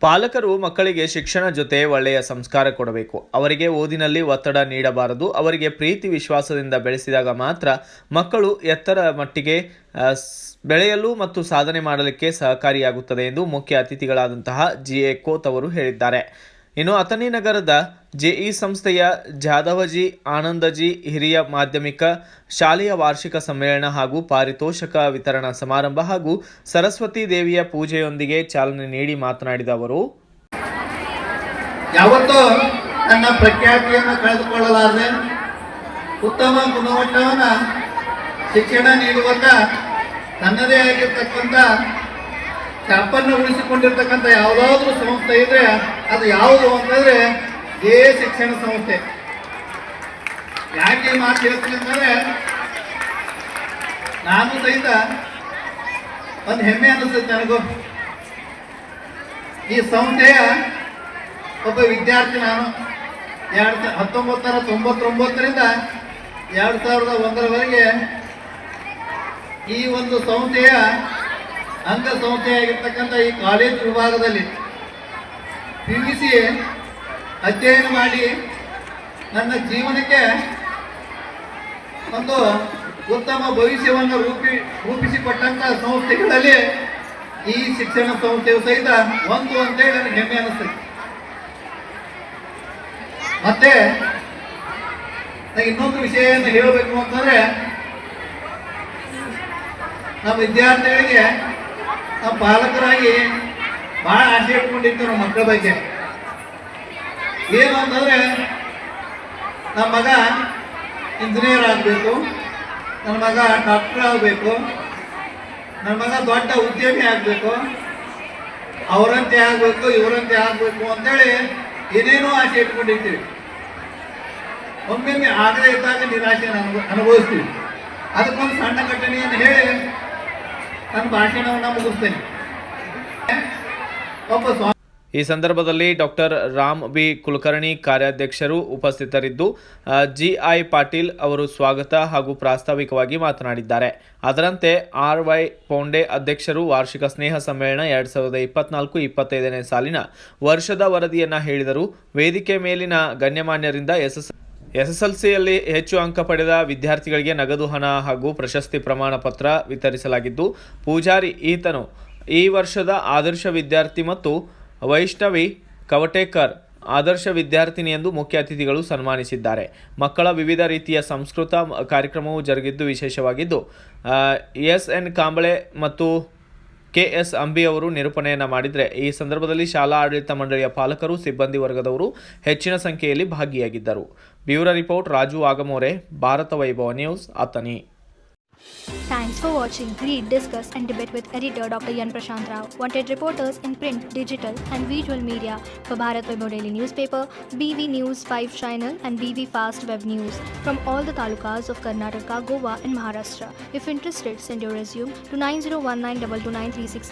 ಪಾಲಕರು ಮಕ್ಕಳಿಗೆ ಶಿಕ್ಷಣ ಜೊತೆ ಒಳ್ಳೆಯ ಸಂಸ್ಕಾರ ಕೊಡಬೇಕು. ಅವರಿಗೆ ಓದಿನಲ್ಲಿ ಒತ್ತಡ ನೀಡಬಾರದು. ಅವರಿಗೆ ಪ್ರೀತಿ ವಿಶ್ವಾಸದಿಂದ ಬೆಳೆಸಿದಾಗ ಮಾತ್ರ ಮಕ್ಕಳು ಎತ್ತರ ಮಟ್ಟಿಗೆ ಬೆಳೆಯಲು ಮತ್ತು ಸಾಧನೆ ಮಾಡಲಿಕ್ಕೆ ಸಹಕಾರಿಯಾಗುತ್ತದೆ ಎಂದು ಮುಖ್ಯ ಅತಿಥಿಗಳಾದಂತಹ ಜಿ.ಎ. ಕೋತ್ ಅವರು ಹೇಳಿದ್ದಾರೆ. ಇನ್ನು ಅಥಣಿ ನಗರದ ಜೆಇ ಸಂಸ್ಥೆಯ ಜಾಧವಜಿ ಆನಂದಜಿ ಹಿರಿಯ ಮಾಧ್ಯಮಿಕ ಶಾಲೆಯ ವಾರ್ಷಿಕ ಸಮ್ಮೇಳನ ಹಾಗೂ ಪಾರಿತೋಷಕ ವಿತರಣಾ ಸಮಾರಂಭ ಹಾಗೂ ಸರಸ್ವತಿ ದೇವಿಯ ಪೂಜೆಯೊಂದಿಗೆ ಚಾಲನೆ ನೀಡಿ ಮಾತನಾಡಿದ ಅವರು, ಯಾವತ್ತೂ ತನ್ನ ಪ್ರಖ್ಯಾತಿಯನ್ನು ಕಳೆದುಕೊಳ್ಳಲಾರದೆ ಉತ್ತಮ ಗುಣಮಟ್ಟವನ್ನು ಶಿಕ್ಷಣ ನೀಡುವಂತ ತನ್ನದೇ ಆಗಿರ್ತಕ್ಕಂಥ ಛಾಪನ್ನು ಉಳಿಸಿಕೊಂಡಿರ್ತಕ್ಕಂಥ ಯಾವುದಾದ್ರೂ ಸಂಸ್ಥೆ ಇದ್ರೆ ಅದು ಯಾವುದು ಅಂತಂದ್ರೆ ಇದೇ ಶಿಕ್ಷಣ ಸಂಸ್ಥೆ. ಯಾಕೆ ಮಾತು ಹೇಳ್ತೀನಿ ಅಂತಂದ್ರೆ, ನಾನು ಸಹಿತ ಒಂದು ಹೆಮ್ಮೆ ಅನಿಸುತ್ತೆ ನನಗೂ. ಈ ಸಂಸ್ಥೆಯ ಒಬ್ಬ ವಿದ್ಯಾರ್ಥಿ ನಾನು. 1999ರಿಂದ 2001ರವರೆಗೆ ಈ ಒಂದು ಸಂಸ್ಥೆಯ ಅಂಗ ಸಂಸ್ಥೆಯಾಗಿರ್ತಕ್ಕಂಥ ಈ ಕಾಲೇಜ್ ವಿಭಾಗದಲ್ಲಿ PUC ಅಧ್ಯಯನ ಮಾಡಿ ನನ್ನ ಜೀವನಕ್ಕೆ ಒಂದು ಉತ್ತಮ ಭವಿಷ್ಯವನ್ನು ರೂಪಿಸಿಕೊಟ್ಟಂಥ ಸಂಸ್ಥೆಗಳಲ್ಲಿ ಈ ಶಿಕ್ಷಣ ಸಂಸ್ಥೆಯು ಸಹಿತ ಒಂದು ಅಂತೇಳಿ ನನಗೆ ಹೆಮ್ಮೆ ಅನಿಸ್ತದೆ. ಮತ್ತೆ ಇನ್ನೊಂದು ವಿಷಯವನ್ನು ಹೇಳಬೇಕು ಅಂತಂದ್ರೆ, ನಮ್ಮ ವಿದ್ಯಾರ್ಥಿಗಳಿಗೆ ನಮ್ಮ ಪಾಲಕರಾಗಿ ಬಹಳ ಆಸೆ ಇಟ್ಕೊಂಡಿರ್ತೀವಿ ನಮ್ಮ ಮಕ್ಕಳ ಬಗ್ಗೆ. ಏನು ಅಂತಂದ್ರೆ, ನಮ್ಮ ಮಗ ಇಂಜಿನಿಯರ್ ಆಗಬೇಕು, ನನ್ನ ಮಗ ಡಾಕ್ಟರ್ ಆಗಬೇಕು, ನನ್ನ ಮಗ ದೊಡ್ಡ ಉದ್ಯಮಿ ಆಗಬೇಕು, ಅವರಂತೆ ಆಗಬೇಕು, ಇವರಂತೆ ಆಗಬೇಕು ಅಂತೇಳಿ ಏನೇನೋ ಆಸೆ ಇಟ್ಕೊಂಡಿರ್ತೀವಿ. ಒಮ್ಮೊಮ್ಮೆ ಆಗದೇ ಇದ್ದಾಗ ನಿರಾಶೆಯನ್ನು ಅನುಭವಿಸ್ತೀವಿ. ಅದಕ್ಕೊಂದು ಸಣ್ಣ ಘಟನೆಯನ್ನು ಹೇಳಿ ನನ್ನ ಭಾಷಣವನ್ನು ಮುಗಿಸ್ತೇನೆ. ಈ ಸಂದರ್ಭದಲ್ಲಿ ಡಾಕ್ಟರ್ ರಾಮ್ ಬಿ ಕುಲಕರ್ಣಿ ಕಾರ್ಯಾಧ್ಯಕ್ಷರು ಉಪಸ್ಥಿತರಿದ್ದು, ಜಿ.ಐ. ಪಾಟೀಲ್ ಅವರು ಸ್ವಾಗತ ಹಾಗೂ ಪ್ರಾಸ್ತಾವಿಕವಾಗಿ ಮಾತನಾಡಿದ್ದಾರೆ. ಅದರಂತೆ ಆರ್.ವೈ. ಪೌಂಡೆ ಅಧ್ಯಕ್ಷರು ವಾರ್ಷಿಕ ಸ್ನೇಹ ಸಮ್ಮೇಳನ 2024-25ನೇ ಸಾಲಿನ ವರ್ಷದ ವರದಿಯನ್ನು ಹೇಳಿದರು. ವೇದಿಕೆ ಮೇಲಿನ ಗಣ್ಯಮಾನ್ಯರಿಂದ ಎಸ್ಎಸ್ಎಲ್ಸಿಯಲ್ಲಿ ಹೆಚ್ಚು ಅಂಕ ಪಡೆದ ವಿದ್ಯಾರ್ಥಿಗಳಿಗೆ ನಗದು ಹಣ ಹಾಗೂ ಪ್ರಶಸ್ತಿ ಪ್ರಮಾಣ ಪತ್ರ ವಿತರಿಸಲಾಗಿದ್ದು, ಪೂಜಾರಿ ಈತನು ಈ ವರ್ಷದ ಆದರ್ಶ ವಿದ್ಯಾರ್ಥಿ ಮತ್ತು ವೈಷ್ಣವಿ ಕವಟೇಕರ್ ಆದರ್ಶ ವಿದ್ಯಾರ್ಥಿನಿ ಎಂದು ಮುಖ್ಯ ಅತಿಥಿಗಳು ಸನ್ಮಾನಿಸಿದ್ದಾರೆ. ಮಕ್ಕಳ ವಿವಿಧ ರೀತಿಯ ಸಂಸ್ಕೃತ ಕಾರ್ಯಕ್ರಮವು ಜರುಗಿದ್ದು ವಿಶೇಷವಾಗಿದ್ದು, ಎಸ್.ಎನ್. ಕಾಂಬಳೆ ಮತ್ತು ಕೆ.ಎಸ್. ಅಂಬಿ ಅವರು ನಿರೂಪಣೆಯನ್ನು ಮಾಡಿದರೆ, ಈ ಸಂದರ್ಭದಲ್ಲಿ ಶಾಲಾ ಆಡಳಿತ ಮಂಡಳಿಯ ಪಾಲಕರು, ಸಿಬ್ಬಂದಿ ವರ್ಗದವರು ಹೆಚ್ಚಿನ ಸಂಖ್ಯೆಯಲ್ಲಿ ಭಾಗಿಯಾಗಿದ್ದರು. ಬ್ಯೂರೋ ರಿಪೋರ್ಟ್ ರಾಜು ಆಗಮೋರೆ, ಭಾರತ ವೈಭವ news, Athani. Thanks for watching. Read, discuss and debate with editor Dr. Yan Prashant Rao. Wanted reporters in print, digital and visual media for Bharat Vaibhav Daily Newspaper, BV News 5 Channel and BV Fast Web News from all the talukas of Karnataka, Goa and Maharashtra. If interested, send your resume to 9019229369